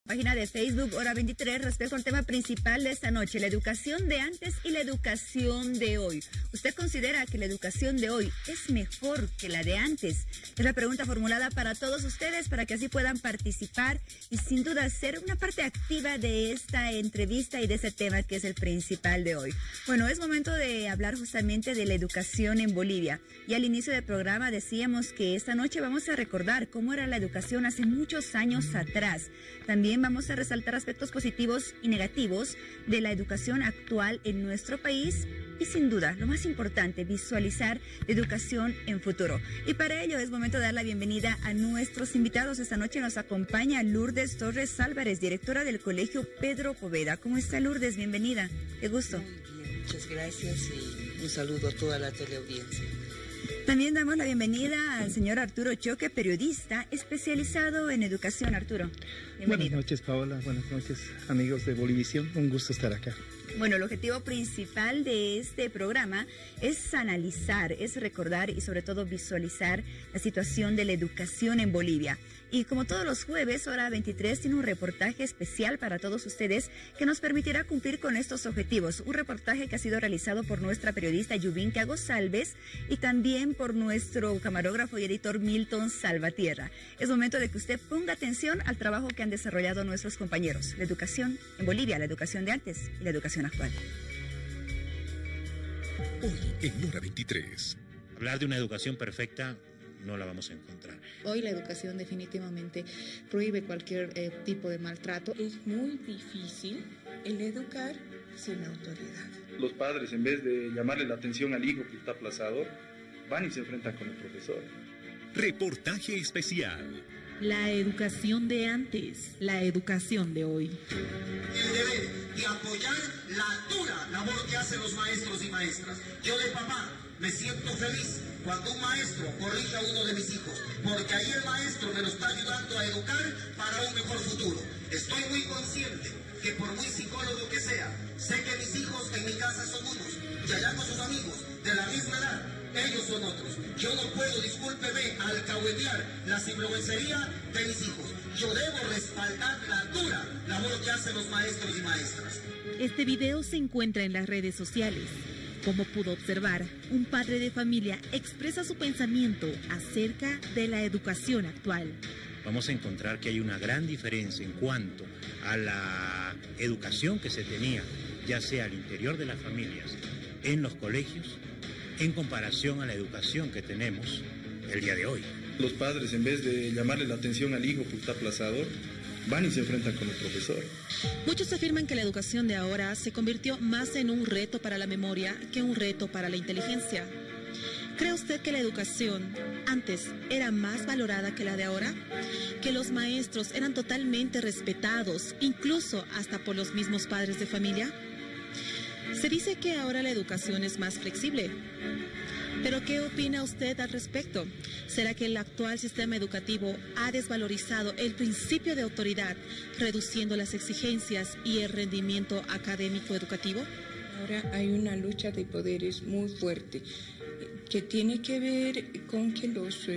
Página de Facebook, hora 23, respecto al tema principal de esta noche, la educación de antes y la educación de hoy. ¿Usted considera que la educación de hoy es mejor que la de antes? Es la pregunta formulada para todos ustedes, para que así puedan participar y sin duda ser una parte activa de esta entrevista y de ese tema que es el principal de hoy. Bueno, es momento de hablar justamente de la educación en Bolivia. Y al inicio del programa decíamos que esta noche vamos a recordar cómo era la educación hace muchos años atrás. También vamos a resaltar aspectos positivos y negativos de la educación actual en nuestro país y sin duda, lo más importante, visualizar la educación en futuro. Y para ello es momento de dar la bienvenida a nuestros invitados. Esta noche nos acompaña Lourdes Torres Álvarez, directora del Colegio Pedro Poveda. ¿Cómo está, Lourdes? Bienvenida. Qué gusto. Muy bien, muchas gracias y un saludo a toda la teleaudiencia. También damos la bienvenida al señor Arturo Choque, periodista especializado en educación. Arturo, bienvenido. Buenas noches, Paola. Buenas noches, amigos de Bolivisión. Un gusto estar acá. Bueno, el objetivo principal de este programa es analizar, es recordar y sobre todo visualizar la situación de la educación en Bolivia. Y como todos los jueves, hora 23, tiene un reportaje especial para todos ustedes que nos permitirá cumplir con estos objetivos. Un reportaje que ha sido realizado por nuestra periodista Yubinka González y también por nuestro camarógrafo y editor Milton Salvatierra. Es momento de que usted ponga atención al trabajo que han desarrollado nuestros compañeros. La educación en Bolivia, la educación de antes y la educación actual. Hoy en hora 23. Hablar de una educación perfecta no la vamos a encontrar. Hoy la educación definitivamente prohíbe cualquier tipo de maltrato. Es muy difícil el educar sin autoridad. Los padres, en vez de llamarle la atención al hijo que está aplazado, van y se enfrentan con el profesor. Reportaje especial. La educación de antes, la educación de hoy. El deber de apoyar la dura labor que hacen los maestros y maestras. Yo de papá me siento feliz cuando un maestro corrige a uno de mis hijos, porque ahí el maestro me lo está ayudando a educar para un mejor futuro. Estoy muy consciente que por muy psicólogo que sea, sé que mis hijos en mi casa son unos, y allá con sus amigos de la misma edad, ellos son otros. Yo no puedo, discúlpeme, alcahuetear la sinvergüencería de mis hijos. Yo debo respaldar la dura labor que hacen los maestros y maestras. Este video se encuentra en las redes sociales. Como pudo observar, un padre de familia expresa su pensamiento acerca de la educación actual. Vamos a encontrar que hay una gran diferencia en cuanto a la educación que se tenía, ya sea al interior de las familias, en los colegios, en comparación a la educación que tenemos el día de hoy. Los padres, en vez de llamarle la atención al hijo que está aplazado, van y se enfrentan con el profesor. Muchos afirman que la educación de ahora se convirtió más en un reto para la memoria que un reto para la inteligencia. ¿Cree usted que la educación antes era más valorada que la de ahora? ¿Que los maestros eran totalmente respetados, incluso hasta por los mismos padres de familia? Se dice que ahora la educación es más flexible. ¿Pero qué opina usted al respecto? ¿Será que el actual sistema educativo ha desvalorizado el principio de autoridad, reduciendo las exigencias y el rendimiento académico educativo? Ahora hay una lucha de poderes muy fuerte que tiene que ver con que los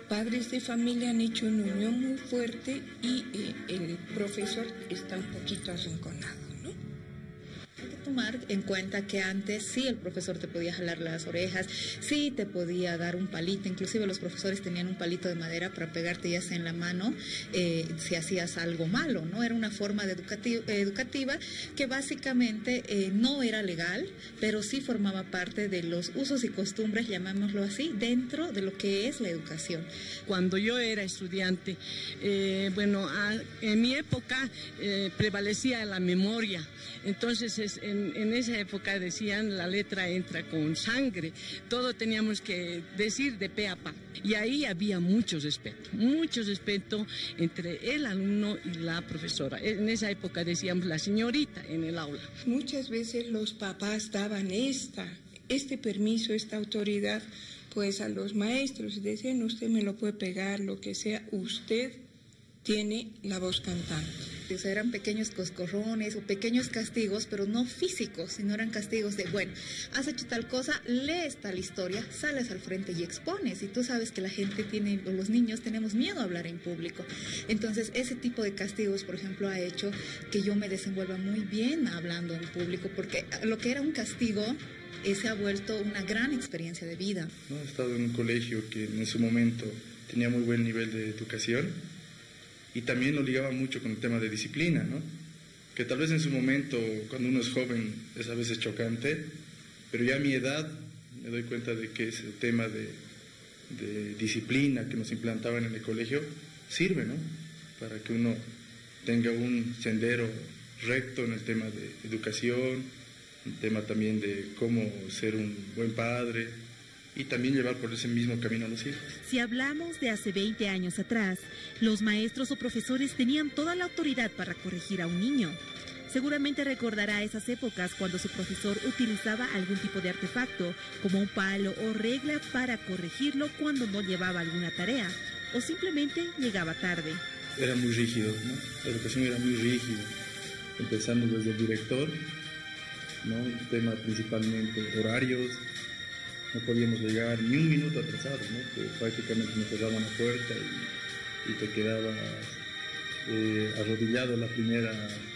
padres de familia han hecho una unión muy fuerte y el profesor está un poquito arrinconado. Tomar en cuenta que antes sí el profesor te podía jalar las orejas, sí te podía dar un palito, inclusive los profesores tenían un palito de madera para pegarte ya sea en la mano si hacías algo malo, ¿no? Era una forma de educativa que básicamente no era legal, pero sí formaba parte de los usos y costumbres, llamémoslo así, dentro de lo que es la educación. Cuando yo era estudiante, en mi época prevalecía la memoria. Entonces, en esa época decían la letra entra con sangre, todo teníamos que decir de pe a pa. Y ahí había mucho respeto entre el alumno y la profesora. En esa época decíamos la señorita en el aula. Muchas veces los papás daban este permiso, esta autoridad, pues a los maestros y decían, usted me lo puede pegar, lo que sea, usted tiene la voz cantante. fuerte, o sea, eran pequeños coscorrones o pequeños castigos, pero no físicos, sino eran castigos de, bueno, has hecho tal cosa, lees tal historia, sales al frente y expones. Y tú sabes que la gente tiene, o los niños tenemos miedo a hablar en público. Entonces, ese tipo de castigos, por ejemplo, ha hecho que yo me desenvuelva muy bien hablando en público, porque lo que era un castigo se ha vuelto una gran experiencia de vida. ¿No? He estado en un colegio que en su momento tenía muy buen nivel de educación y también lo ligaba mucho con el tema de disciplina, ¿no? Que tal vez en su momento, cuando uno es joven, es a veces chocante, pero ya a mi edad me doy cuenta de que ese tema de disciplina que nos implantaban en el colegio sirve, ¿no? Para que uno tenga un sendero recto en el tema de educación, el tema también de cómo ser un buen padre y también llevar por ese mismo camino a los hijos. Si hablamos de hace 20 años atrás, los maestros o profesores tenían toda la autoridad para corregir a un niño. Seguramente recordará esas épocas cuando su profesor utilizaba algún tipo de artefacto, como un palo o regla para corregirlo cuando no llevaba alguna tarea o simplemente llegaba tarde. Era muy rígido, ¿no? La educación era muy rígida, empezando desde el director, ¿no? El tema principalmente horarios, no podíamos llegar ni un minuto atrasados, ¿no? Que prácticamente nos cerraban la puerta y te quedabas arrodillado la primera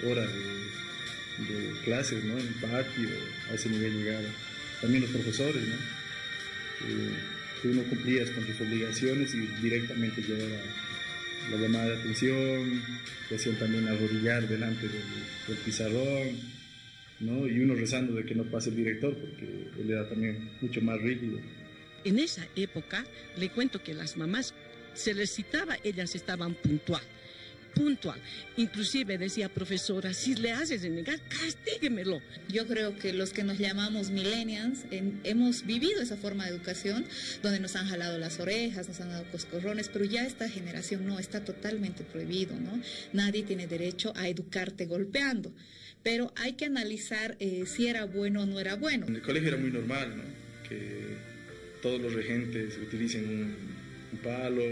hora de clases, ¿no? En el patio, a ese nivel llegaba. También los profesores, ¿no? Tú no cumplías con tus obligaciones y directamente llegaba la llamada de atención, te hacían también arrodillar delante del pizarrón, ¿no? Y uno rezando de que no pase el director, porque él era también mucho más rígido. En esa época, le cuento que las mamás se les citaba, ellas estaban puntual. Inclusive decía, profesora, si le haces renegar, castíguemelo. Yo creo que los que nos llamamos millennials hemos vivido esa forma de educación donde nos han jalado las orejas, nos han dado coscorrones, pero ya esta generación no, está totalmente prohibido, ¿no? Nadie tiene derecho a educarte golpeando, pero hay que analizar si era bueno o no era bueno. En el colegio era muy normal, ¿no? Que todos los regentes utilicen un palo,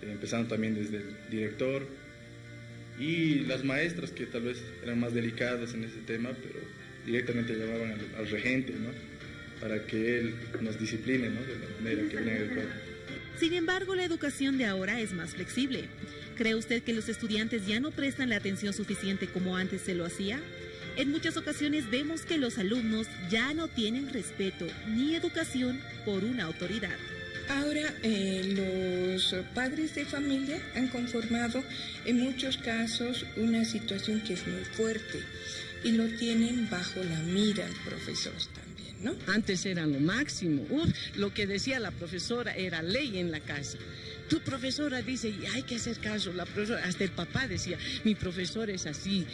empezando también desde el director, y las maestras que tal vez eran más delicadas en ese tema, pero directamente llamaban al regente, ¿no? Para que él nos discipline, ¿no? De la manera que viene a educar. Sin embargo, la educación de ahora es más flexible. ¿Cree usted que los estudiantes ya no prestan la atención suficiente como antes se lo hacía? En muchas ocasiones vemos que los alumnos ya no tienen respeto ni educación por una autoridad. Ahora los padres de familia han conformado en muchos casos una situación que es muy fuerte y lo tienen bajo la mira el profesor también, ¿no? Antes era lo máximo. Lo que decía la profesora era ley en la casa. Tu profesora dice, y hay que hacer caso, la profesora, hasta el papá decía, mi profesor es así,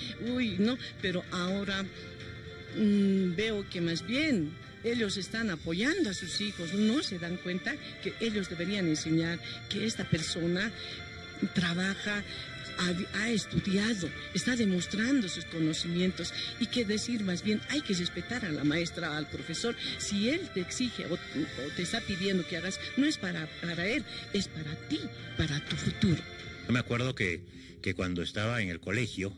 no, pero ahora veo que más bien ellos están apoyando a sus hijos, no se dan cuenta que ellos deberían enseñar que esta persona trabaja, ha estudiado, está demostrando sus conocimientos y que decir más bien hay que respetar a la maestra, al profesor. Si él te exige o te está pidiendo que hagas, no es para él, es para ti, para tu futuro. Yo me acuerdo que cuando estaba en el colegio,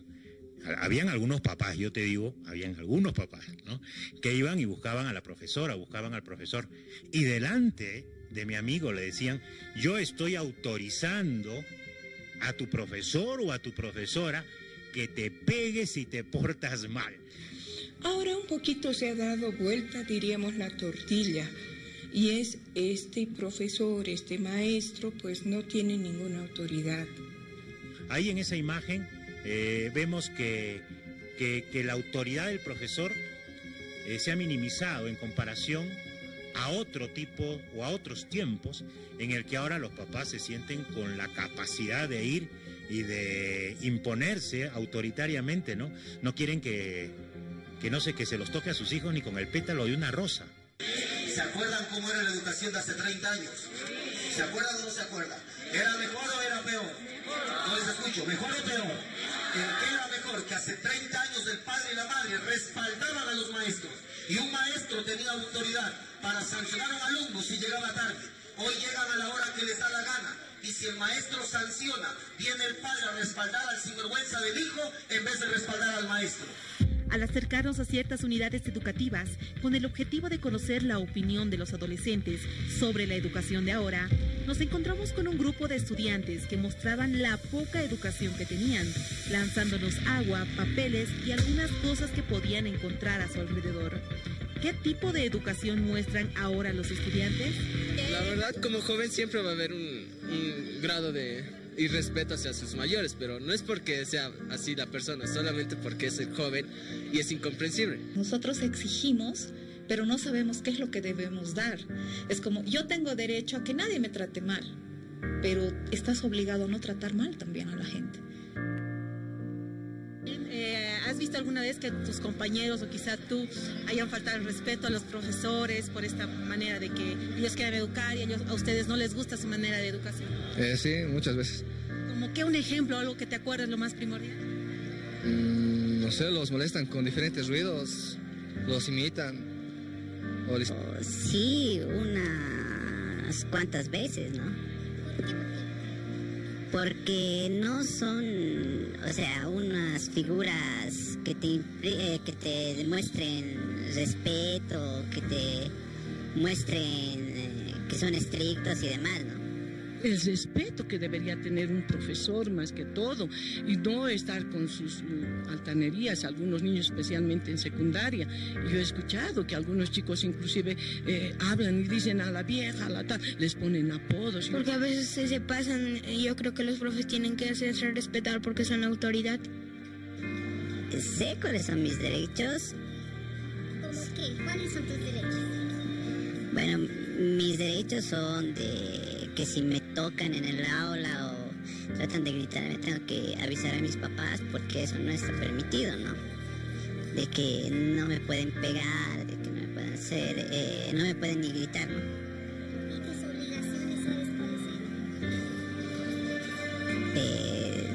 habían algunos papás, yo te digo, habían algunos papás, ¿no? Que iban y buscaban a la profesora, buscaban al profesor, y delante de mi amigo le decían, yo estoy autorizando a tu profesor o a tu profesora que te pegues si te portas mal. Ahora un poquito se ha dado vuelta, diríamos, la tortilla, y es este profesor, este maestro, pues no tiene ninguna autoridad. Ahí en esa imagen vemos que la autoridad del profesor se ha minimizado en comparación a otro tipo o a otros tiempos en el que ahora los papás se sienten con la capacidad de ir y de imponerse autoritariamente, ¿no? No quieren que se los toque a sus hijos ni con el pétalo de una rosa. ¿Se acuerdan cómo era la educación de hace 30 años? ¿Se acuerdan o no se acuerdan? ¿Era mejor o era peor? No les escucho, ¿mejor o peor? ¿Qué era mejor? Que hace 30 años el padre y la madre respaldaban a los maestros y un maestro tenía autoridad para sancionar a un alumno si llegaba tarde. Hoy llegan a la hora que les da la gana Y si el maestro sanciona, viene el padre a respaldar al sinvergüenza del hijo en vez de respaldar al maestro. Al acercarnos a ciertas unidades educativas con el objetivo de conocer la opinión de los adolescentes sobre la educación de ahora, nos encontramos con un grupo de estudiantes que mostraban la poca educación que tenían, lanzándonos agua, papeles y algunas cosas que podían encontrar a su alrededor. ¿Qué tipo de educación muestran ahora los estudiantes? La verdad, como joven siempre va a haber un grado de irrespeto hacia sus mayores, pero no es porque sea así la persona, solamente porque es el joven y es incomprensible. Nosotros exigimos, pero no sabemos qué es lo que debemos dar. Es como, yo tengo derecho a que nadie me trate mal, pero estás obligado a no tratar mal también a la gente. ¿Has visto alguna vez que tus compañeros o quizá tú hayan faltado el respeto a los profesores por esta manera de que ellos quieren educar y a ustedes no les gusta su manera de educación? Sí, muchas veces. ¿Como qué un ejemplo, algo que te acuerdas lo más primordial? No sé, los molestan con diferentes ruidos, los imitan. Sí, unas cuantas veces, ¿no? Porque no son, o sea, unas figuras que te demuestren respeto, que te muestren que son estrictos y demás, ¿no? El respeto que debería tener un profesor más que todo y no estar con sus altanerías, algunos niños especialmente en secundaria. Yo he escuchado que algunos chicos inclusive hablan y dicen a la vieja, a la tal, les ponen apodos. Porque a veces se pasan, yo creo que los profes tienen que hacerse respetar porque son autoridad. Sé cuáles son mis derechos. ¿Qué? ¿Cuáles son tus derechos? Bueno, mis derechos son de que si me tocan en el aula o tratan de gritarme, tengo que avisar a mis papás porque eso no está permitido, ¿no? De que no me pueden pegar, de que no me pueden hacer, no me pueden ni gritar, ¿no? ¿Y tus obligaciones sabes cuáles son?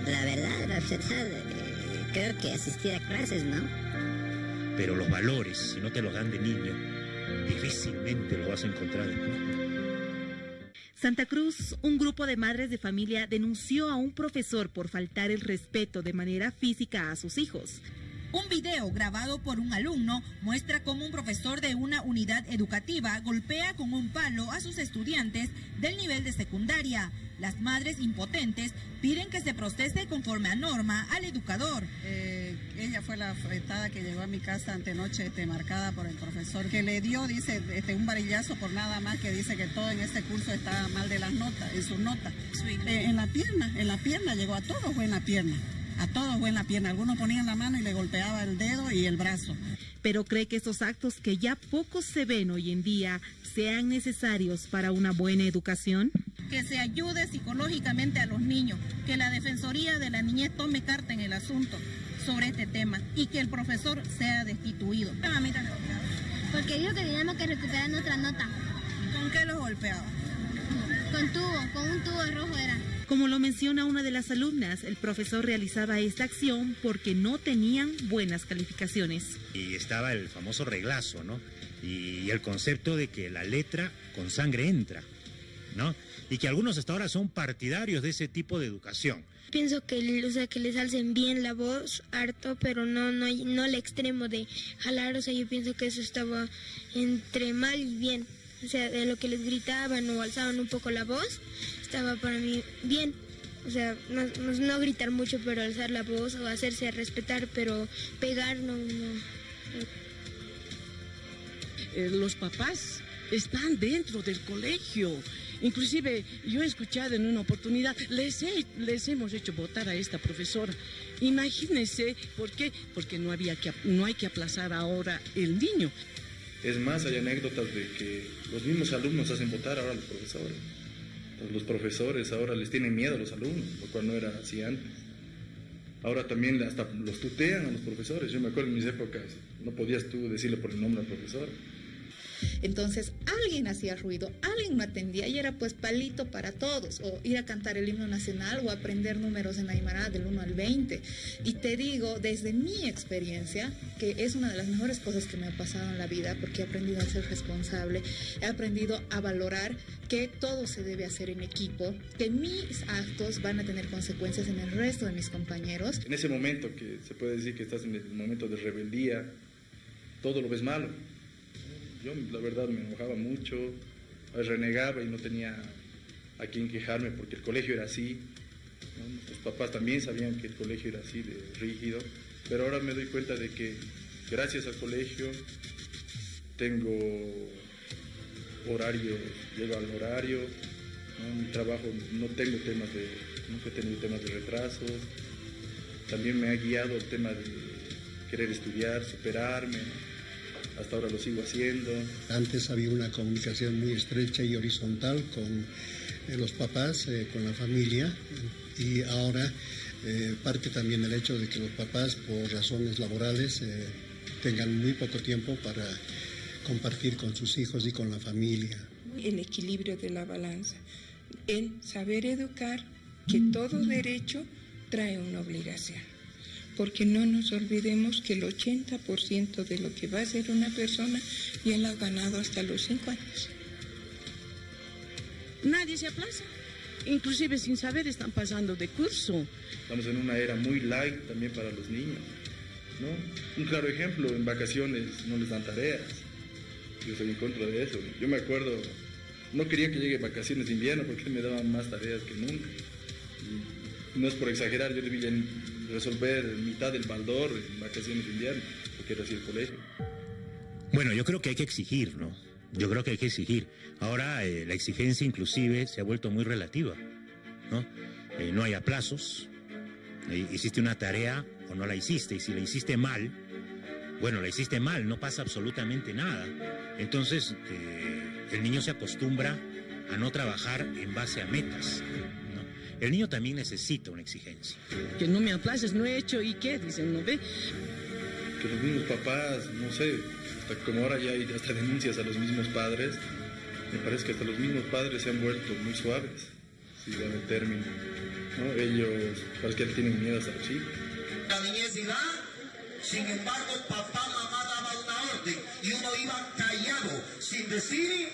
La verdad, creo que asistir a clases, ¿no? Pero los valores, si no te los dan de niño, difícilmente lo vas a encontrar después. Santa Cruz, un grupo de madres de familia denunció a un profesor por faltar el respeto de manera física a sus hijos. Un video grabado por un alumno muestra cómo un profesor de una unidad educativa golpea con un palo a sus estudiantes del nivel de secundaria. Las madres impotentes piden que se procese conforme a norma al educador. Ella fue la afectada que llegó a mi casa antenoche marcada por el profesor, que le dio, dice, un varillazo por nada más, que dice que todo en este curso estaba mal de las notas, en sus notas. En la pierna, llegó a todos fue en la pierna. A todos fue en la pierna. Algunos ponían la mano y le golpeaba el dedo y el brazo. Pero cree que estos actos que ya pocos se ven hoy en día sean necesarios para una buena educación. Que se ayude psicológicamente a los niños, que la Defensoría de la Niñez tome carta en el asunto sobre este tema y que el profesor sea destituido. Porque dijo que teníamos que recuperar nuestra nota. ¿Con qué los golpeaba? Con un tubo rojo era. Como lo menciona una de las alumnas, el profesor realizaba esta acción porque no tenían buenas calificaciones. Y estaba el famoso reglazo, ¿no? Y el concepto de que la letra con sangre entra, ¿no? Y que algunos hasta ahora son partidarios de ese tipo de educación. Pienso que les alcen bien la voz, harto, pero no al extremo de jalar. O sea, yo pienso que eso estaba entre mal y bien. O sea, de lo que les gritaban o alzaban un poco la voz, estaba para mí bien. O sea, no gritar mucho, pero alzar la voz o hacerse respetar, pero pegar no. Los papás están dentro del colegio. Inclusive yo he escuchado en una oportunidad, les hemos hecho votar a esta profesora. Imagínense, ¿por qué? Porque no hay que aplazar ahora el niño. Es más, hay anécdotas de que los mismos alumnos hacen votar ahora a los profesores. Los profesores ahora les tienen miedo a los alumnos, lo cual no era así antes. Ahora también hasta los tutean a los profesores. Yo me acuerdo en mis épocas, no podías tú decirle por el nombre al profesor. Entonces alguien hacía ruido, alguien no atendía y era pues palito para todos, o ir a cantar el himno nacional o aprender números en Aymara del 1 al 20. Y te digo, desde mi experiencia, que es una de las mejores cosas que me ha pasado en la vida, porque he aprendido a ser responsable, he aprendido a valorar que todo se debe hacer en equipo, que mis actos van a tener consecuencias en el resto de mis compañeros. En ese momento que se puede decir que estás en el momento de rebeldía, todo lo ves malo. Yo la verdad me enojaba mucho, renegaba y no tenía a quién quejarme porque el colegio era así, ¿no? Los papás también sabían que el colegio era así de rígido, pero ahora me doy cuenta de que gracias al colegio tengo horario, llego al horario, ¿no? En mi trabajo nunca he tenido temas de retrasos. También me ha guiado el tema de querer estudiar, superarme. Hasta ahora lo sigo haciendo. Antes había una comunicación muy estrecha y horizontal con los papás, con la familia, y ahora parte también el hecho de que los papás, por razones laborales, tengan muy poco tiempo para compartir con sus hijos y con la familia. El equilibrio de la balanza, el saber educar, que todo derecho trae una obligación, porque no nos olvidemos que el 80% de lo que va a ser una persona ya la ha ganado hasta los 5 años. Nadie se aplaza, inclusive sin saber están pasando de curso. Estamos en una era muy light también para los niños, ¿no? Un claro ejemplo, en vacaciones no les dan tareas. Yo soy en contra de eso. Yo me acuerdo, no quería que llegue vacaciones de invierno porque me daban más tareas que nunca. Y no es por exagerar, yo debía resolver mitad del baldor en vacaciones de invierno, porque era así el colegio. Bueno, yo creo que hay que exigir, ¿no? Yo creo que hay que exigir. Ahora la exigencia inclusive se ha vuelto muy relativa, ¿no? No hay aplazos. Hiciste una tarea o no la hiciste, y si la hiciste mal, bueno, la hiciste mal, no pasa absolutamente nada. Entonces, el niño se acostumbra a no trabajar en base a metas, ¿no? El niño también necesita una exigencia. Que no me aplaces, no he hecho, ¿y qué? Dicen, ¿no ve? Que los mismos papás, no sé, hasta como ahora ya hay hasta denuncias a los mismos padres, me parece que hasta los mismos padres se han vuelto muy suaves, si dan el término, ¿no? Ellos parece que tienen miedo hasta los chicos. La niñez dirá, sin embargo, papá, mamá daba una orden y uno iba callado, sin decir.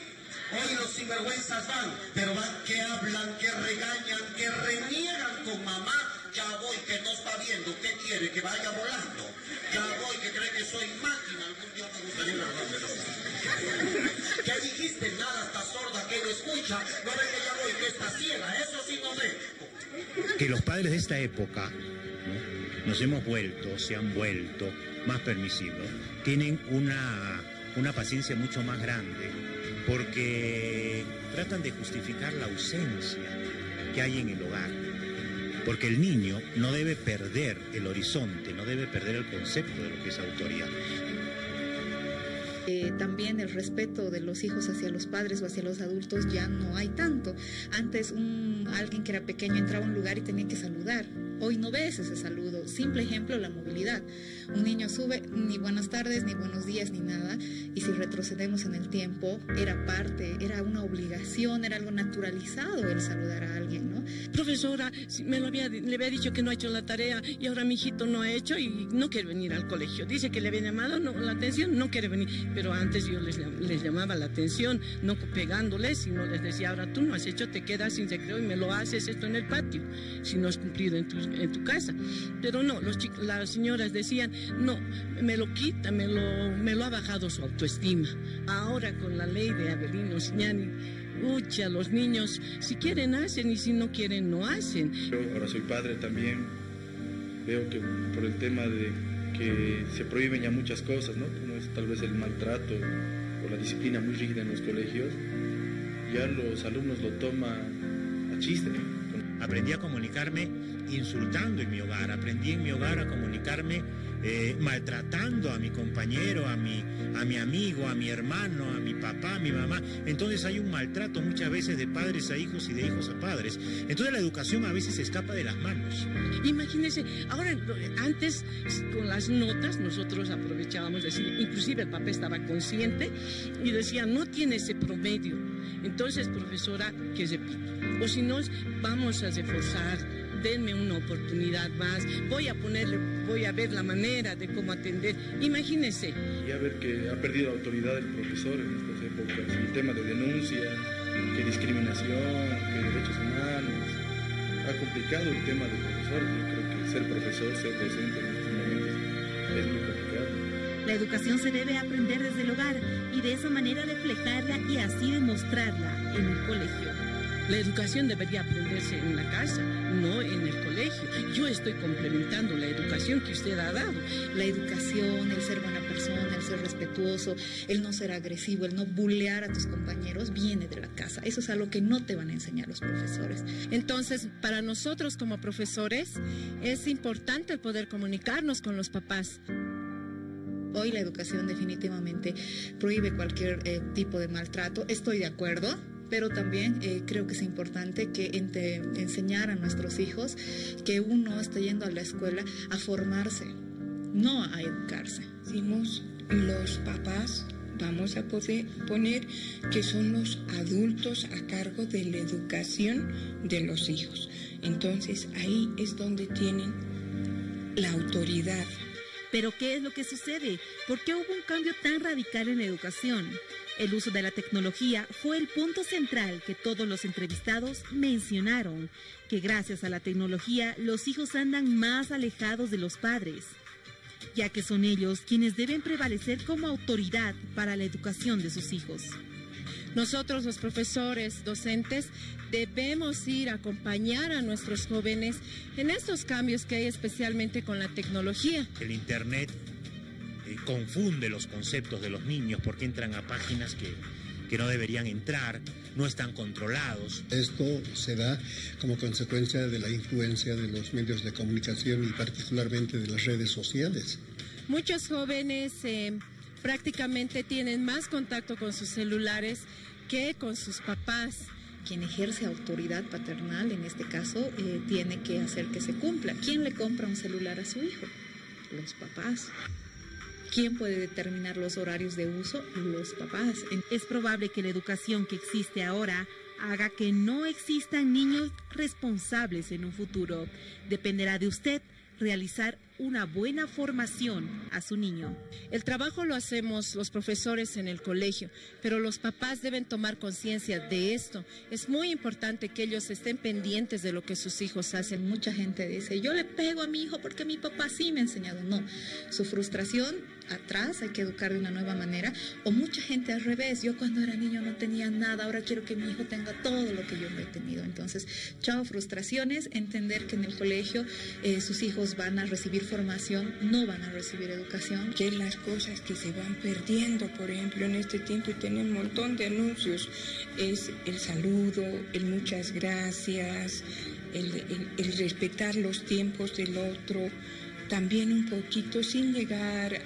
Hoy los sinvergüenzas van, pero van que hablan, que regañan, que reniegan con mamá. Ya voy, que no está viendo, ¿qué quiere? Que vaya volando. Ya voy, que cree que soy máquina. Algún día me gustaría. ¿Qué dijiste? Nada, está sorda, que no escucha. No ve que ya voy, que está ciega. Eso sí no ve. Que los padres de esta época, ¿no? se han vuelto más permisivos. Tienen una paciencia mucho más grande, porque tratan de justificar la ausencia que hay en el hogar. Porque el niño no debe perder el horizonte, no debe perder el concepto de lo que es autoridad. También el respeto de los hijos hacia los padres o hacia los adultos ya no hay tanto. Antes alguien que era pequeño entraba a un lugar y tenía que saludar. Hoy no ves ese saludo. Simple ejemplo, la movilidad. Un niño sube, ni buenas tardes, ni buenos días, ni nada. Y si retrocedemos en el tiempo, era una obligación, era algo naturalizado el saludar a alguien, ¿no? Profesora, le había dicho que no ha hecho la tarea y ahora mi hijito no ha hecho y no quiere venir al colegio. Dice que le había llamado la atención, no quiere venir. Pero antes yo les llamaba la atención, no pegándoles, sino les decía, ahora tú no has hecho, te quedas sin recreo y me lo haces esto en el patio, si no has cumplido en tu casa. Pero no, las señoras decían, no, me lo quita, me lo ha bajado su autoestima. Ahora con la ley de Avelino Signani, los niños, si quieren hacen y si no quieren no hacen. Yo ahora soy padre también, veo que por el tema de que se prohíben ya muchas cosas, ¿no? Como es tal vez el maltrato o la disciplina muy rígida en los colegios, ya los alumnos lo toman a chiste. Aprendí a comunicarme insultando en mi hogar, aprendí en mi hogar a comunicarme maltratando a mi compañero, a mi amigo, a mi hermano, a mi papá, a mi mamá. Entonces hay un maltrato muchas veces de padres a hijos y de hijos a padres. Entonces la educación a veces se escapa de las manos. Imagínense, ahora, antes con las notas nosotros aprovechábamos, decir, inclusive el papá estaba consciente y decía, no tiene ese promedio. Entonces, profesora, que repita. O si no, vamos a reforzar, denme una oportunidad más, voy a ver la manera de cómo atender. Imagínense. Y a ver que ha perdido autoridad el profesor en estas épocas, el tema de denuncia, que discriminación, que derechos humanos. Ha complicado el tema del profesor. Yo creo que ser profesor, ser docente en estos momentos es muy complicado. La educación se debe aprender desde el hogar y de esa manera reflejarla y así demostrarla en el colegio. La educación debería aprenderse en la casa, no en el colegio. Yo estoy complementando la educación que usted ha dado. La educación, el ser buena persona, el ser respetuoso, el no ser agresivo, el no bullear a tus compañeros, viene de la casa. Eso es algo que no te van a enseñar los profesores. Entonces, para nosotros como profesores, es importante el poder comunicarnos con los papás. Hoy la educación definitivamente prohíbe cualquier tipo de maltrato. Estoy de acuerdo. Pero también creo que es importante que enseñar a nuestros hijos que uno está yendo a la escuela a formarse, no a educarse. Decimos, los papás, vamos a poder poner que son los adultos a cargo de la educación de los hijos. Entonces ahí es donde tienen la autoridad. Pero ¿qué es lo que sucede? ¿Por qué hubo un cambio tan radical en la educación? El uso de la tecnología fue el punto central que todos los entrevistados mencionaron, que gracias a la tecnología los hijos andan más alejados de los padres, ya que son ellos quienes deben prevalecer como autoridad para la educación de sus hijos. Nosotros, los profesores, docentes, debemos ir a acompañar a nuestros jóvenes en estos cambios que hay especialmente con la tecnología. El Internet confunde los conceptos de los niños porque entran a páginas que no deberían entrar, no están controlados. Esto se da como consecuencia de la influencia de los medios de comunicación y particularmente de las redes sociales. Muchos jóvenes prácticamente tienen más contacto con sus celulares que con sus papás. Quien ejerce autoridad paternal, en este caso, tiene que hacer que se cumpla. ¿Quién le compra un celular a su hijo? Los papás. ¿Quién puede determinar los horarios de uso? Los papás. Es probable que la educación que existe ahora haga que no existan niños responsables en un futuro. Dependerá de usted realizar una buena formación a su niño. El trabajo lo hacemos los profesores en el colegio, pero los papás deben tomar conciencia de esto. Es muy importante que ellos estén pendientes de lo que sus hijos hacen. Mucha gente dice, yo le pego a mi hijo porque mi papá sí me ha enseñado. No, su frustración atrás hay que educar de una nueva manera. O mucha gente al revés, yo cuando era niño no tenía nada, ahora quiero que mi hijo tenga todo lo que yo no he tenido. Entonces, chao frustraciones, entender que en el colegio sus hijos van a recibir formación, no van a recibir educación. Que las cosas que se van perdiendo, por ejemplo, en este tiempo, y tienen un montón de anuncios, es el saludo, el muchas gracias, el respetar los tiempos del otro, también un poquito sin llegar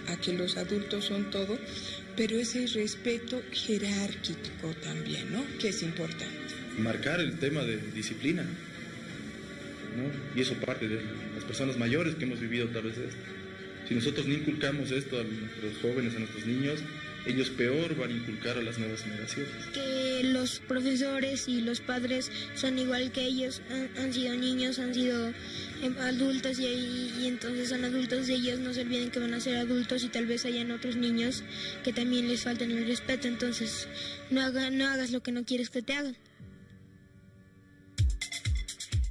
a que los adultos son todo, pero ese respeto jerárquico también, ¿no? Que es importante. Marcar el tema de disciplina, ¿no? Y eso parte de las personas mayores que hemos vivido tal vez esto. Si nosotros no inculcamos esto a los jóvenes, a nuestros niños, ellos peor van a inculcar a las nuevas generaciones. Que los profesores y los padres son igual que ellos, han sido niños, han sido adultos y entonces son adultos y ellos no se olviden que van a ser adultos y tal vez hayan otros niños que también les faltan el respeto, entonces no hagas lo que no quieres que te hagan.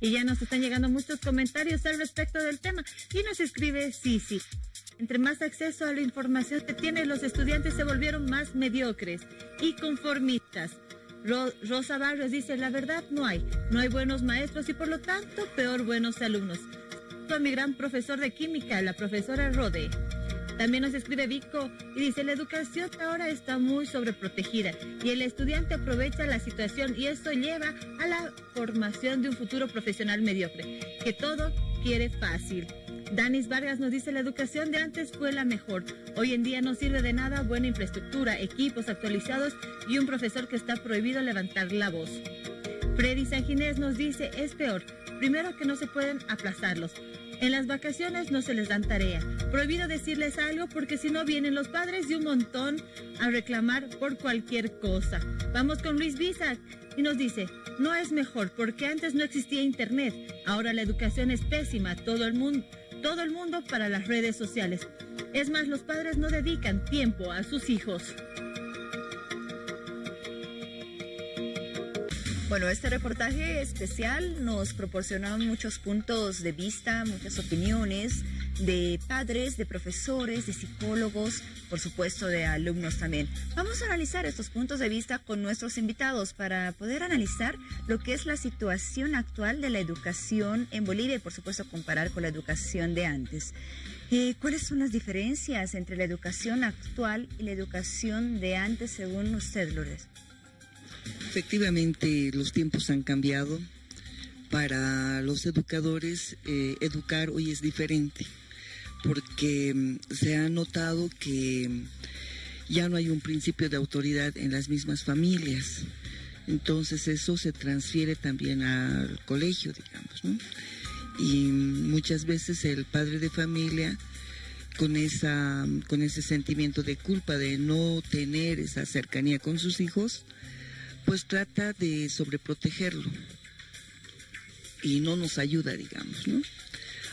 Y ya nos están llegando muchos comentarios al respecto del tema y nos escribe Sisi. Entre más acceso a la información que tienen los estudiantes se volvieron más mediocres y conformistas. Rosa Barrios dice, la verdad no hay buenos maestros y por lo tanto peor buenos alumnos. Fue mi gran profesor de química, la profesora Rode. También nos escribe Vico y dice, la educación ahora está muy sobreprotegida y el estudiante aprovecha la situación y esto lleva a la formación de un futuro profesional mediocre, que todo quiere fácil. Danis Vargas nos dice, la educación de antes fue la mejor. Hoy en día no sirve de nada buena infraestructura, equipos actualizados y un profesor que está prohibido levantar la voz. Freddy Sanginés nos dice, es peor. Primero que no se pueden aplazarlos. En las vacaciones no se les dan tarea. Prohibido decirles algo porque si no vienen los padres de un montón a reclamar por cualquier cosa. Vamos con Luis Bisac y nos dice, no es mejor porque antes no existía internet. Ahora la educación es pésima. Todo el mundo para las redes sociales. Es más, los padres no dedican tiempo a sus hijos. Bueno, este reportaje especial nos proporciona muchos puntos de vista, muchas opiniones de padres, de profesores, de psicólogos, por supuesto de alumnos también. Vamos a analizar estos puntos de vista con nuestros invitados para poder analizar lo que es la situación actual de la educación en Bolivia y por supuesto comparar con la educación de antes. ¿Cuáles son las diferencias entre la educación actual y la educación de antes según usted, Lourdes? Efectivamente, los tiempos han cambiado. Para los educadores, educar hoy es diferente, porque se ha notado que ya no hay un principio de autoridad en las mismas familias. Entonces eso se transfiere también al colegio, digamos, ¿no? Y muchas veces el padre de familia, con ese sentimiento de culpa de no tener esa cercanía con sus hijos, pues trata de sobreprotegerlo y no nos ayuda, digamos, ¿no?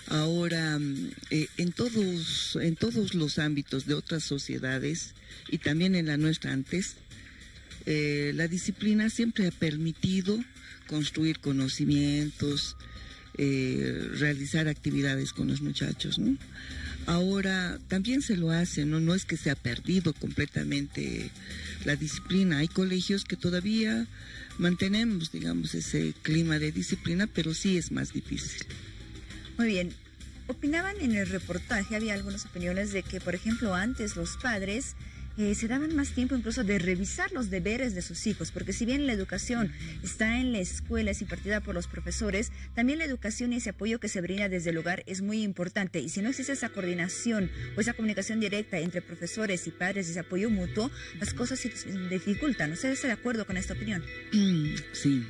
Ahora, en todos los ámbitos de otras sociedades y también en la nuestra antes, la disciplina siempre ha permitido construir conocimientos, realizar actividades con los muchachos, ¿no? Ahora también se lo hace, no es que se ha perdido completamente la disciplina. Hay colegios que todavía mantenemos, digamos, ese clima de disciplina, pero sí es más difícil. Muy bien. Opinaban en el reportaje, había algunas opiniones de que, por ejemplo, antes los padres se daban más tiempo incluso de revisar los deberes de sus hijos, porque si bien la educación está en la escuela, es impartida por los profesores, también la educación y ese apoyo que se brinda desde el hogar es muy importante, y si no existe esa coordinación o esa comunicación directa entre profesores y padres, ese apoyo mutuo, las cosas se dificultan. ¿Usted está de acuerdo con esta opinión? Sí,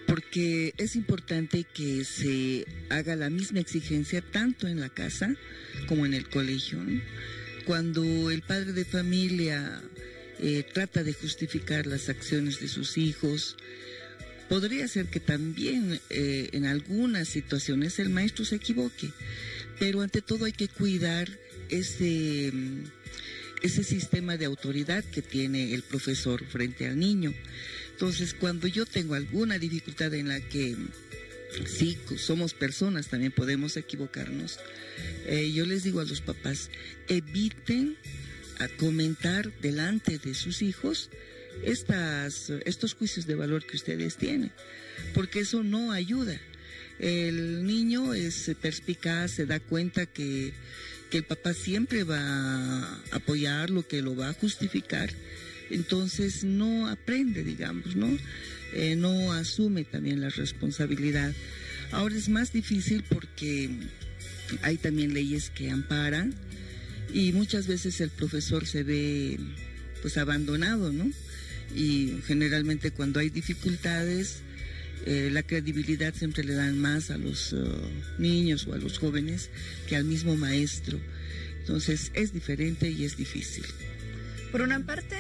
porque es importante que se haga la misma exigencia tanto en la casa como en el colegio, ¿no? Cuando el padre de familia trata de justificar las acciones de sus hijos, podría ser que también en algunas situaciones el maestro se equivoque, pero ante todo hay que cuidar ese sistema de autoridad que tiene el profesor frente al niño. Entonces, cuando yo tengo alguna dificultad en la que sí, somos personas, también podemos equivocarnos, yo les digo a los papás, eviten a comentar delante de sus hijos estos juicios de valor que ustedes tienen, porque eso no ayuda. El niño es perspicaz, se da cuenta que el papá siempre va a apoyarlo, que lo va a justificar, entonces no aprende, digamos, ¿no? No asume también la responsabilidad. Ahora es más difícil porque hay también leyes que amparan y muchas veces el profesor se ve pues abandonado, ¿no? Y generalmente cuando hay dificultades, la credibilidad siempre le dan más a los niños o a los jóvenes que al mismo maestro. Entonces es diferente y es difícil. Por una parte,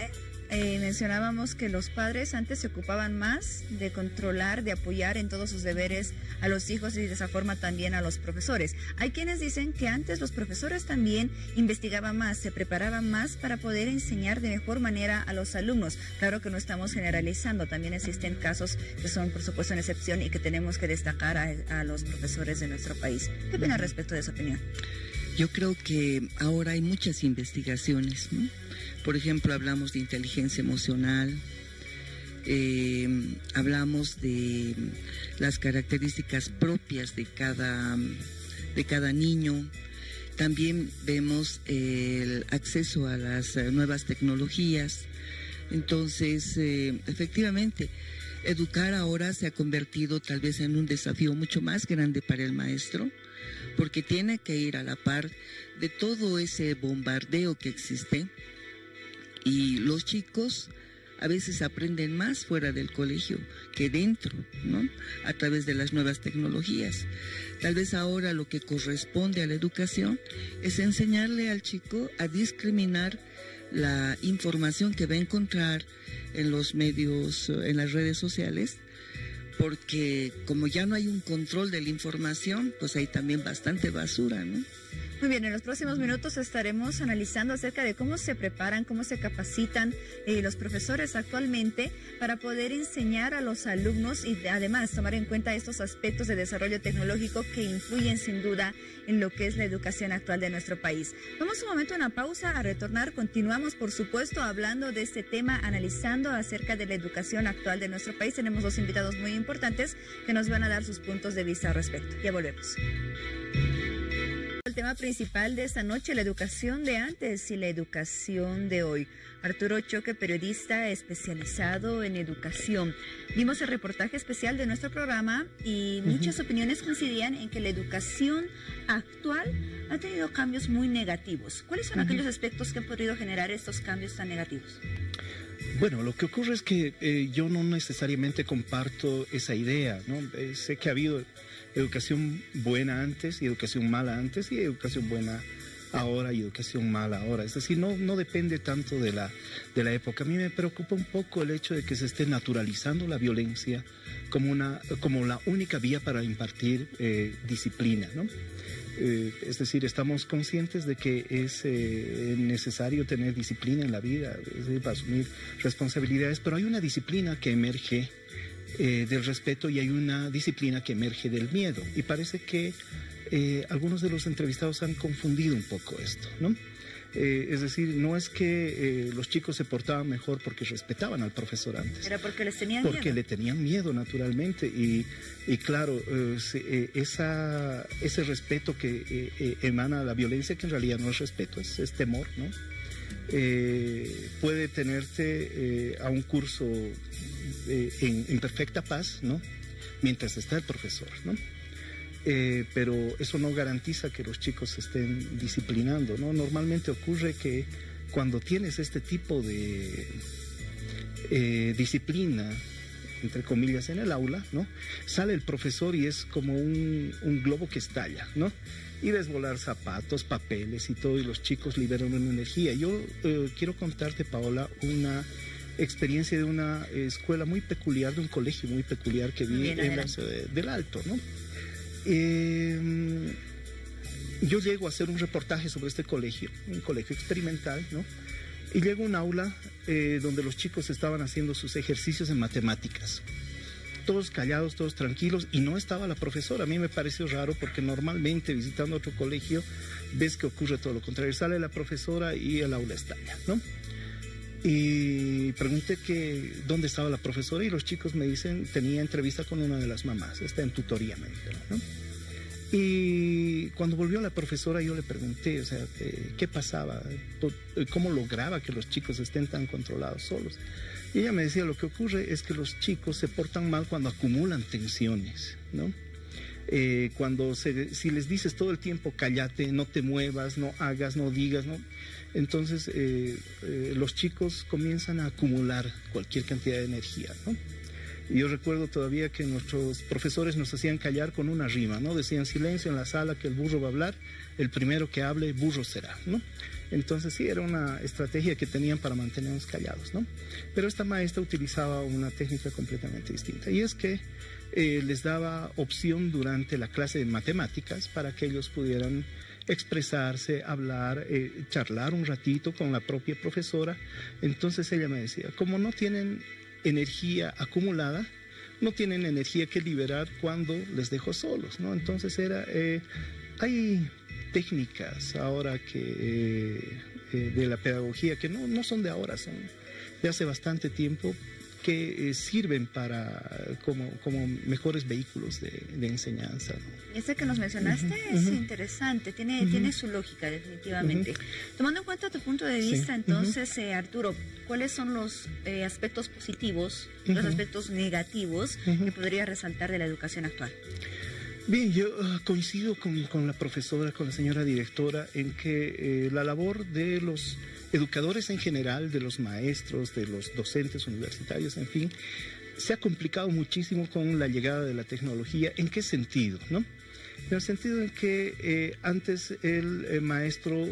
mencionábamos que los padres antes se ocupaban más de controlar, de apoyar en todos sus deberes a los hijos y de esa forma también a los profesores. Hay quienes dicen que antes los profesores también investigaban más, se preparaban más para poder enseñar de mejor manera a los alumnos. Claro que no estamos generalizando, también existen casos que son por supuesto una excepción y que tenemos que destacar a los profesores de nuestro país. ¿Qué opina respecto de su opinión? Yo creo que ahora hay muchas investigaciones, ¿no? Por ejemplo, hablamos de inteligencia emocional, hablamos de las características propias de cada niño, También vemos el acceso a las nuevas tecnologías. Entonces, efectivamente, educar ahora se ha convertido tal vez en un desafío mucho más grande para el maestro, porque tiene que ir a la par de todo ese bombardeo que existe, y los chicos a veces aprenden más fuera del colegio que dentro, ¿no? A través de las nuevas tecnologías. Tal vez ahora lo que corresponde a la educación es enseñarle al chico a discriminar la información que va a encontrar en los medios, en las redes sociales, porque como ya no hay un control de la información, pues hay también bastante basura, ¿no? Muy bien, en los próximos minutos estaremos analizando acerca de cómo se preparan, cómo se capacitan los profesores actualmente para poder enseñar a los alumnos y además tomar en cuenta estos aspectos de desarrollo tecnológico que influyen sin duda en lo que es la educación actual de nuestro país. Vamos un momento a una pausa, a retornar, continuamos por supuesto hablando de este tema, analizando acerca de la educación actual de nuestro país. Tenemos dos invitados muy importantes que nos van a dar sus puntos de vista al respecto. Ya volvemos. El tema principal de esta noche, la educación de antes y la educación de hoy. Arturo Choque, periodista especializado en educación. Vimos el reportaje especial de nuestro programa y muchas opiniones coincidían en que la educación actual ha tenido cambios muy negativos. ¿Cuáles son aquellos aspectos que han podido generar estos cambios tan negativos? Bueno, lo que ocurre es que yo no necesariamente comparto esa idea, ¿no? Sé que ha habido educación buena antes y educación mala antes y educación buena ahora y educación mala ahora. Es decir, no depende tanto de la época. A mí me preocupa un poco el hecho de que se esté naturalizando la violencia como la única vía para impartir disciplina, ¿no? Es decir, estamos conscientes de que es necesario tener disciplina en la vida, es decir, para asumir responsabilidades, pero hay una disciplina que emerge del respeto y hay una disciplina que emerge del miedo. Y parece que algunos de los entrevistados han confundido un poco esto, ¿no? Es decir, no es que los chicos se portaban mejor porque respetaban al profesor antes. Era porque les tenían miedo. Porque le tenían miedo, naturalmente. Y claro, ese respeto que emana la violencia, que en realidad no es respeto, es temor, ¿no? Puede tenerte a un curso en perfecta paz, ¿no? Mientras está el profesor, ¿no? Pero eso no garantiza que los chicos se estén disciplinando, ¿no? Normalmente ocurre que cuando tienes este tipo de disciplina, entre comillas, en el aula, ¿no? Sale el profesor y es como un globo que estalla, ¿no? Y ves volar zapatos, papeles y todo, y los chicos liberan una energía. Yo quiero contarte, Paola, una experiencia de una escuela muy peculiar, de un colegio muy peculiar que vi en la ciudad del Alto, ¿no? Yo llego a hacer un reportaje sobre este colegio, un colegio experimental, ¿no? Y llego a un aula donde los chicos estaban haciendo sus ejercicios en matemáticas. Todos callados, todos tranquilos, y no estaba la profesora. A mí me pareció raro porque normalmente visitando otro colegio ves que ocurre todo lo contrario. Sale la profesora y el aula estalla, ¿no? Y pregunté dónde estaba la profesora y los chicos me dicen, tenía entrevista con una de las mamás, está en tutoría, me dijeron, ¿no? Y cuando volvió la profesora yo le pregunté, o sea, ¿qué pasaba? ¿Cómo lograba que los chicos estén tan controlados solos? Y ella me decía, lo que ocurre es que los chicos se portan mal cuando acumulan tensiones, ¿no? Si les dices todo el tiempo, cállate, no te muevas, no hagas, no digas, ¿no? Entonces los chicos comienzan a acumular cualquier cantidad de energía, ¿no? Y yo recuerdo todavía que nuestros profesores nos hacían callar con una rima, ¿no? Decían, silencio en la sala que el burro va a hablar, el primero que hable, burro será, ¿no? Entonces sí, era una estrategia que tenían para mantenernos callados, ¿no? Pero esta maestra utilizaba una técnica completamente distinta, y es que les daba opción durante la clase de matemáticas para que ellos pudieran expresarse, hablar, charlar un ratito con la propia profesora. Entonces ella me decía, como no tienen energía acumulada, no tienen energía que liberar cuando les dejo solos, ¿no? Entonces hay técnicas ahora de la pedagogía que no son de ahora, son de hace bastante tiempo, que sirven como mejores vehículos de enseñanza, ¿no? Ese que nos mencionaste es interesante, tiene su lógica definitivamente. Tomando en cuenta tu punto de vista, entonces, Arturo, ¿cuáles son los aspectos positivos, los aspectos negativos que podría resaltar de la educación actual? Bien, yo coincido con la profesora, con la señora directora, en que la labor de los educadores en general, de los maestros, de los docentes universitarios, en fin, se ha complicado muchísimo con la llegada de la tecnología. ¿En qué sentido, no? En el sentido en que antes el maestro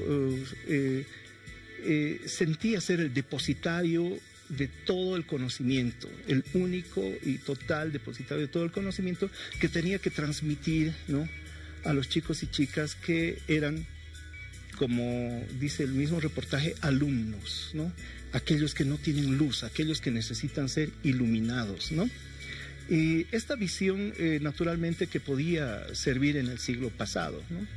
sentía ser el depositario de todo el conocimiento, el único y total depositario de todo el conocimiento que tenía que transmitir, ¿no?, a los chicos y chicas que eran, como dice el mismo reportaje, alumnos, ¿no? Aquellos que no tienen luz, aquellos que necesitan ser iluminados, ¿no? Y esta visión, naturalmente, que podía servir en el siglo pasado, ¿no?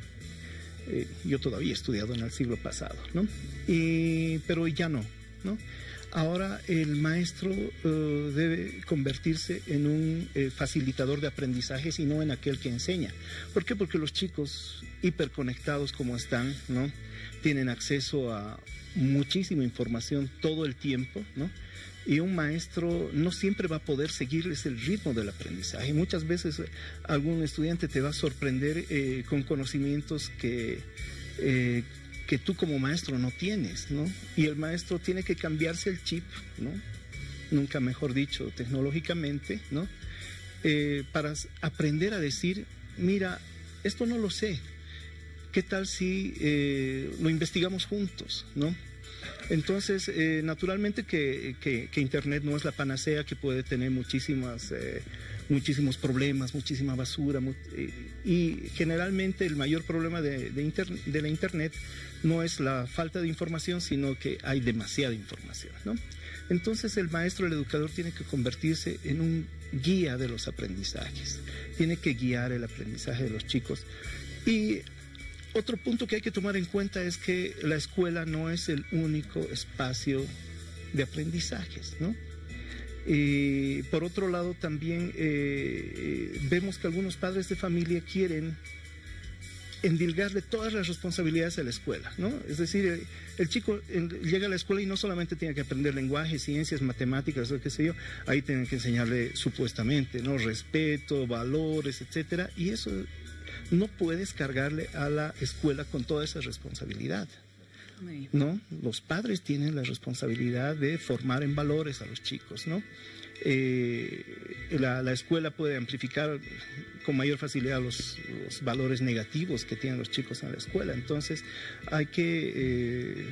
Yo todavía he estudiado en el siglo pasado, ¿no? Pero ya no, ¿no? Ahora el maestro debe convertirse en un facilitador de aprendizajes y no en aquel que enseña. ¿Por qué? Porque los chicos hiperconectados como están, ¿no?, tienen acceso a muchísima información todo el tiempo, ¿no? Y un maestro no siempre va a poder seguirles el ritmo del aprendizaje. Muchas veces algún estudiante te va a sorprender con conocimientos que tú como maestro no tienes, ¿no? Y el maestro tiene que cambiarse el chip, ¿no?, nunca mejor dicho, tecnológicamente, ¿no?, para aprender a decir, mira, esto no lo sé, ¿qué tal si lo investigamos juntos, ¿no? Entonces, naturalmente que Internet no es la panacea, que puede tener muchísimos problemas, muchísima basura, y generalmente el mayor problema de la Internet no es la falta de información, sino que hay demasiada información, ¿no? Entonces el maestro, el educador, tiene que convertirse en un guía de los aprendizajes, tiene que guiar el aprendizaje de los chicos. Y otro punto que hay que tomar en cuenta es que la escuela no es el único espacio de aprendizajes, ¿no? Y por otro lado también vemos que algunos padres de familia quieren endilgarle todas las responsabilidades a la escuela, ¿no? Es decir, el chico llega a la escuela y no solamente tiene que aprender lenguaje, ciencias, matemáticas, o qué sé yo, ahí tienen que enseñarle supuestamente, ¿no?, respeto, valores, etcétera, y eso no puedes cargarle a la escuela con toda esa responsabilidad, ¿no? Los padres tienen la responsabilidad de formar en valores a los chicos, ¿no? La escuela puede amplificar con mayor facilidad los valores negativos que tienen los chicos en la escuela. Entonces hay que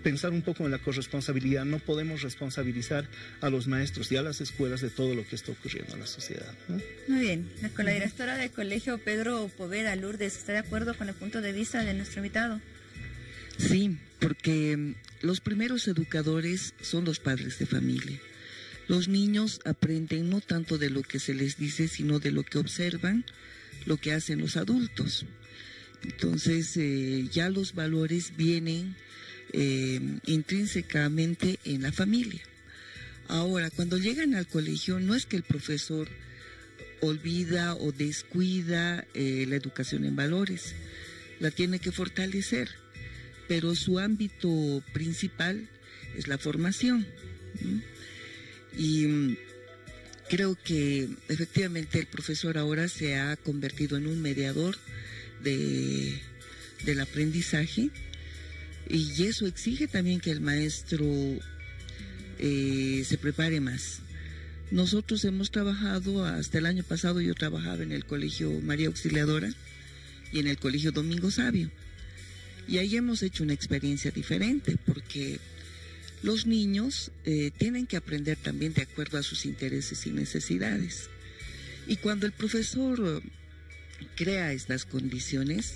pensar un poco en la corresponsabilidad. No podemos responsabilizar a los maestros y a las escuelas de todo lo que está ocurriendo en la sociedad, ¿no? Muy bien. Con la directora del colegio, Pedro Poveda, Lourdes, ¿está de acuerdo con el punto de vista de nuestro invitado? Sí, porque los primeros educadores son los padres de familia. Los niños aprenden no tanto de lo que se les dice, sino de lo que observan, lo que hacen los adultos. Entonces, ya los valores vienen intrínsecamente en la familia. Ahora, cuando llegan al colegio, no es que el profesor olvida o descuida la educación en valores, la tiene que fortalecer, pero su ámbito principal es la formación, ¿no? Y creo que efectivamente el profesor ahora se ha convertido en un mediador del aprendizaje, y eso exige también que el maestro se prepare más. Nosotros hemos trabajado, hasta el año pasado yo trabajaba en el Colegio María Auxiliadora y en el Colegio Domingo Sabio, y ahí hemos hecho una experiencia diferente, porque los niños tienen que aprender también de acuerdo a sus intereses y necesidades. Y cuando el profesor crea estas condiciones,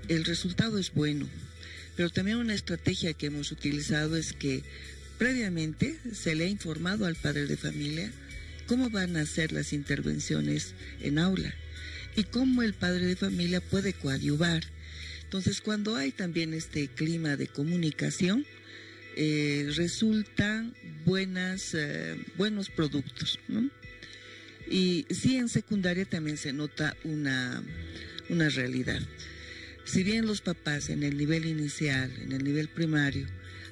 el resultado es bueno. Pero también una estrategia que hemos utilizado es que previamente se le ha informado al padre de familia cómo van a ser las intervenciones en aula y cómo el padre de familia puede coadyuvar. Entonces, cuando hay también este clima de comunicación, resultan buenos productos, ¿no? Y sí, en secundaria también se nota una realidad. Si bien los papás en el nivel inicial, en el nivel primario,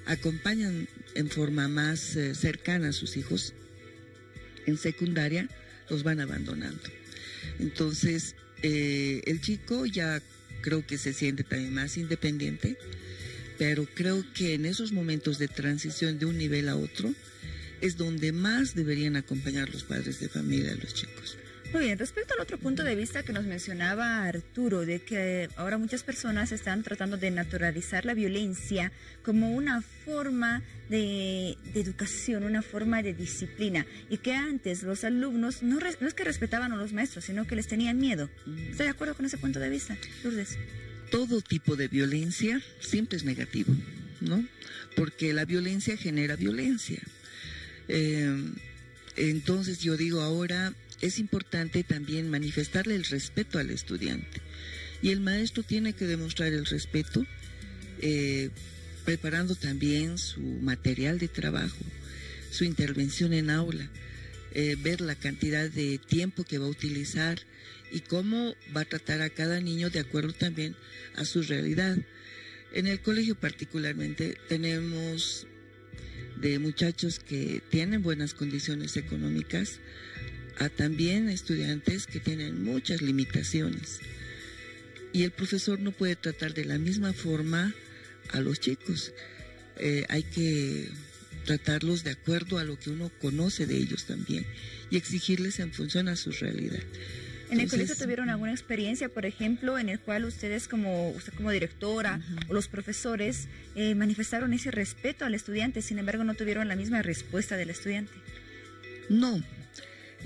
acompañan en forma más cercana a sus hijos, en secundaria los van abandonando. Entonces, el chico ya creo que se siente también más independiente, pero creo que en esos momentos de transición de un nivel a otro es donde más deberían acompañar los padres de familia a los chicos. Muy bien, respecto al otro punto de vista que nos mencionaba Arturo, de que ahora muchas personas están tratando de naturalizar la violencia como una forma de educación, una forma de disciplina, y que antes los alumnos no es que respetaban a los maestros, sino que les tenían miedo. ¿Está de acuerdo con ese punto de vista, Lourdes? Todo tipo de violencia siempre es negativo, ¿no? Porque la violencia genera violencia. Entonces yo digo ahora, es importante también manifestarle el respeto al estudiante. Y el maestro tiene que demostrar el respeto, preparando también su material de trabajo, su intervención en aula, ver la cantidad de tiempo que va a utilizar y cómo va a tratar a cada niño de acuerdo también a su realidad. En el colegio particularmente tenemos de muchachos que tienen buenas condiciones económicas a también estudiantes que tienen muchas limitaciones. Y el profesor no puede tratar de la misma forma a los chicos. Hay que tratarlos de acuerdo a lo que uno conoce de ellos también y exigirles en función a su realidad. ¿En el colegio tuvieron alguna experiencia, por ejemplo, en el cual usted como directora o los profesores manifestaron ese respeto al estudiante, sin embargo no tuvieron la misma respuesta del estudiante? No,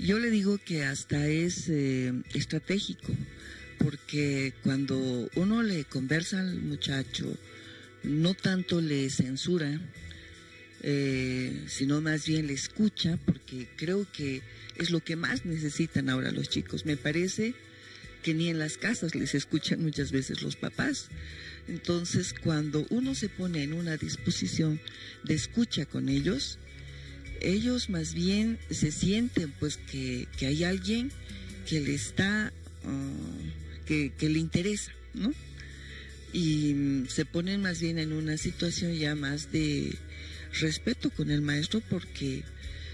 yo le digo que hasta es estratégico, porque cuando uno le conversa al muchacho, no tanto le censura, sino más bien le escucha, porque creo que es lo que más necesitan ahora los chicos. Me parece que ni en las casas les escuchan muchas veces los papás. Entonces, cuando uno se pone en una disposición de escucha con ellos, ellos más bien se sienten pues que hay alguien que le está, que le interesa, ¿no? Y se ponen más bien en una situación ya más de respeto con el maestro, porque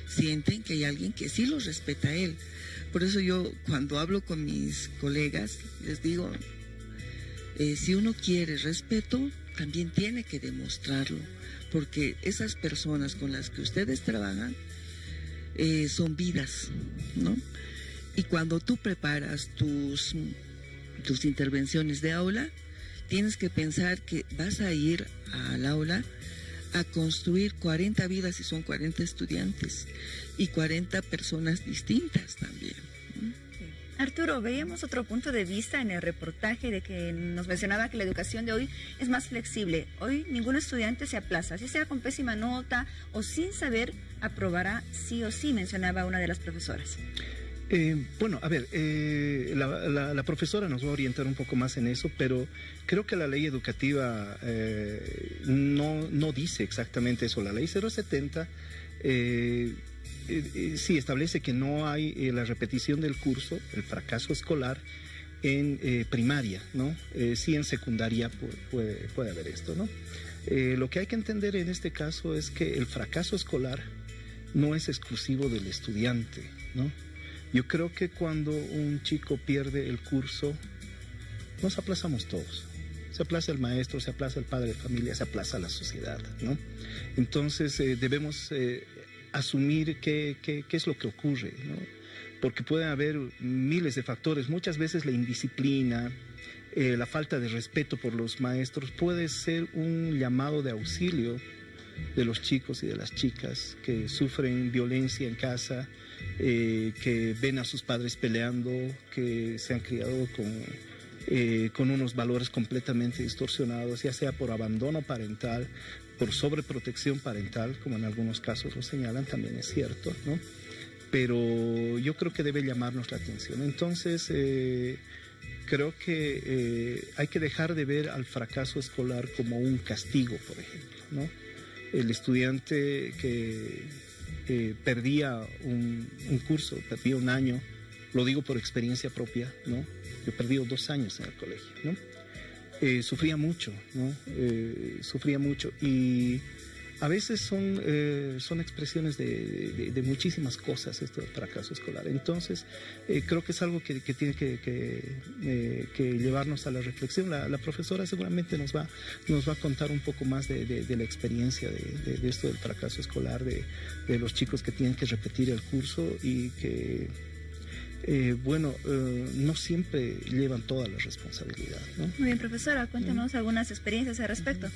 sienten que hay alguien que sí los respeta a él. Por eso yo cuando hablo con mis colegas les digo, si uno quiere respeto, también tiene que demostrarlo, porque esas personas con las que ustedes trabajan son vidas, ¿no? Y cuando tú preparas tus intervenciones de aula, tienes que pensar que vas a ir al aula a construir 40 vidas, y son 40 estudiantes y 40 personas distintas también. Arturo, veíamos otro punto de vista en el reportaje de que nos mencionaba que la educación de hoy es más flexible. Hoy ningún estudiante se aplaza, si sea con pésima nota o sin saber, aprobará sí o sí, mencionaba una de las profesoras. Bueno, a ver, la profesora nos va a orientar un poco más en eso, pero creo que la ley educativa no dice exactamente eso. La ley 070 sí establece que no hay la repetición del curso, el fracaso escolar, en primaria, ¿no? Sí, en secundaria puede haber esto, ¿no? Lo que hay que entender en este caso es que el fracaso escolar no es exclusivo del estudiante, ¿no? Yo creo que cuando un chico pierde el curso, nos aplazamos todos. Se aplaza el maestro, se aplaza el padre de familia, se aplaza la sociedad, ¿no? Entonces debemos asumir qué es lo que ocurre, ¿no? Porque pueden haber miles de factores. Muchas veces la indisciplina, la falta de respeto por los maestros puede ser un llamado de auxilio de los chicos y de las chicas que sufren violencia en casa, que ven a sus padres peleando, que se han criado con unos valores completamente distorsionados, ya sea por abandono parental, por sobreprotección parental, como en algunos casos lo señalan, también es cierto, ¿no? Pero yo creo que debe llamarnos la atención. Entonces, creo que hay que dejar de ver al fracaso escolar como un castigo, por ejemplo, ¿no? El estudiante que perdía un curso, perdía un año, lo digo por experiencia propia, ¿no? Yo perdí 2 años en el colegio, ¿no? Sufría mucho, ¿no? Sufría mucho y a veces son expresiones de muchísimas cosas esto del fracaso escolar. Entonces, creo que es algo que tiene que llevarnos a la reflexión. La profesora seguramente nos va a contar un poco más de la experiencia de esto del fracaso escolar, de los chicos que tienen que repetir el curso y que, no siempre llevan toda la responsabilidad, ¿no? Muy bien, profesora, cuéntanos algunas experiencias al respecto.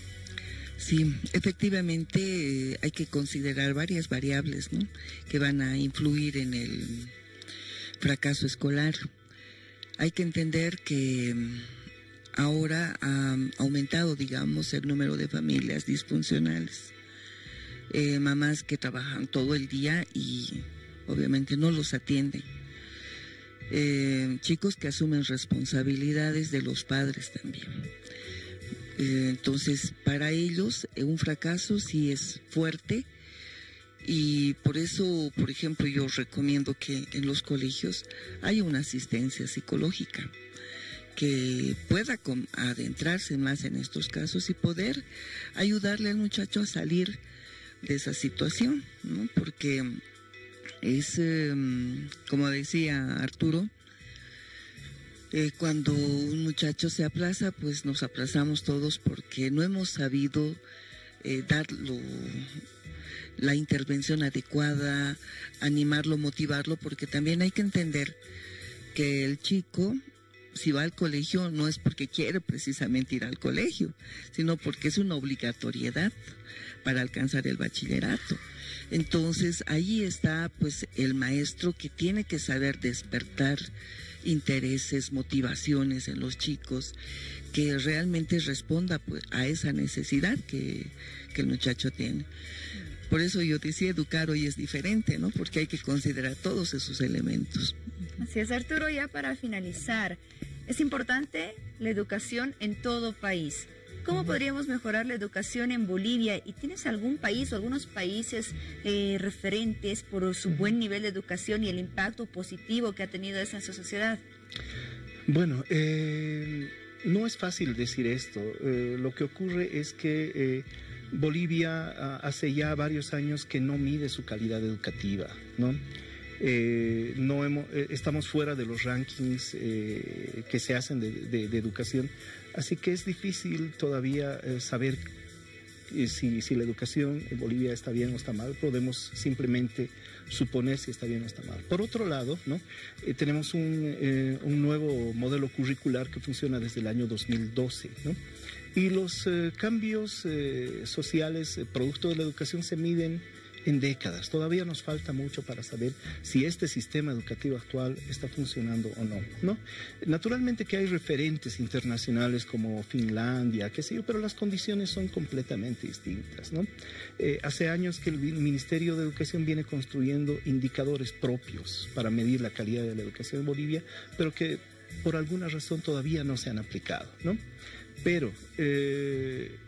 Sí, efectivamente hay que considerar varias variables, ¿no?, que van a influir en el fracaso escolar. Hay que entender que ahora ha aumentado, digamos, el número de familias disfuncionales, mamás que trabajan todo el día y obviamente no los atienden, chicos que asumen responsabilidades de los padres también. Entonces, para ellos un fracaso sí es fuerte y por eso, por ejemplo, yo recomiendo que en los colegios haya una asistencia psicológica que pueda adentrarse más en estos casos y poder ayudarle al muchacho a salir de esa situación, ¿no? Porque es, como decía Arturo, cuando un muchacho se aplaza, pues nos aplazamos todos porque no hemos sabido dar la intervención adecuada, animarlo, motivarlo, porque también hay que entender que el chico, si va al colegio, no es porque quiere precisamente ir al colegio, sino porque es una obligatoriedad para alcanzar el bachillerato. Entonces, ahí está pues el maestro que tiene que saber despertar intereses, motivaciones en los chicos, que realmente responda pues a esa necesidad que el muchacho tiene. Por eso yo decía, educar hoy es diferente, ¿no? Porque hay que considerar todos esos elementos. Así es, Arturo, ya para finalizar, es importante la educación en todo país. ¿Cómo podríamos mejorar la educación en Bolivia? ¿Y tienes algún país o algunos países referentes por su buen nivel de educación y el impacto positivo que ha tenido esa en su sociedad? Bueno, no es fácil decir esto. Lo que ocurre es que Bolivia hace ya varios años que no mide su calidad educativa, ¿no? Estamos fuera de los rankings que se hacen de educación, así que es difícil todavía saber si la educación en Bolivia está bien o está mal. Podemos simplemente suponer si está bien o está mal. Por otro lado, ¿no? Tenemos un nuevo modelo curricular que funciona desde el año 2012, ¿no? Y los cambios sociales producto de la educación se miden en décadas. Todavía nos falta mucho para saber si este sistema educativo actual está funcionando o no, ¿no? Naturalmente que hay referentes internacionales como Finlandia, qué sé yo, pero las condiciones son completamente distintas, ¿no? Hace años que el Ministerio de Educación viene construyendo indicadores propios para medir la calidad de la educación en Bolivia, pero que por alguna razón todavía no se han aplicado, ¿no? Pero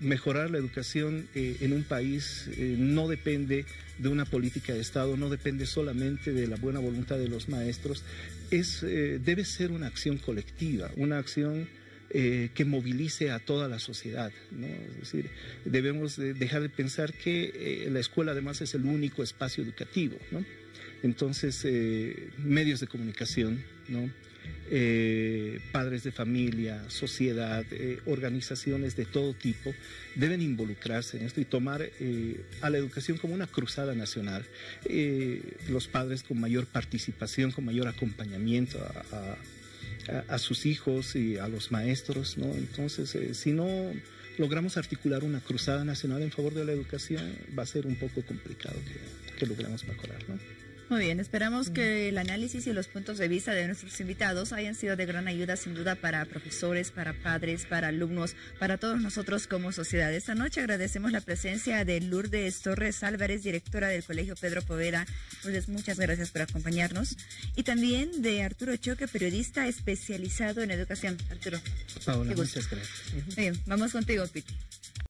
mejorar la educación en un país no depende de una política de Estado, no depende solamente de la buena voluntad de los maestros, debe ser una acción colectiva, una acción que movilice a toda la sociedad, ¿no? Es decir, debemos dejar de pensar que la escuela además es el único espacio educativo, ¿no? Entonces, medios de comunicación, ¿no? Padres de familia, sociedad, organizaciones de todo tipo deben involucrarse en esto y tomar a la educación como una cruzada nacional. Los padres con mayor participación, con mayor acompañamiento a sus hijos y a los maestros, ¿no? Entonces, si no logramos articular una cruzada nacional en favor de la educación, va a ser un poco complicado que logremos mejorar, ¿no? Muy bien, esperamos que el análisis y los puntos de vista de nuestros invitados hayan sido de gran ayuda, sin duda, para profesores, para padres, para alumnos, para todos nosotros como sociedad. Esta noche agradecemos la presencia de Lourdes Torres Álvarez, directora del Colegio Pedro Poveda. Lourdes, muchas gracias por acompañarnos. Y también de Arturo Choque, periodista especializado en educación. Arturo. Paola, muchas gracias. Bien, vamos contigo, Piti.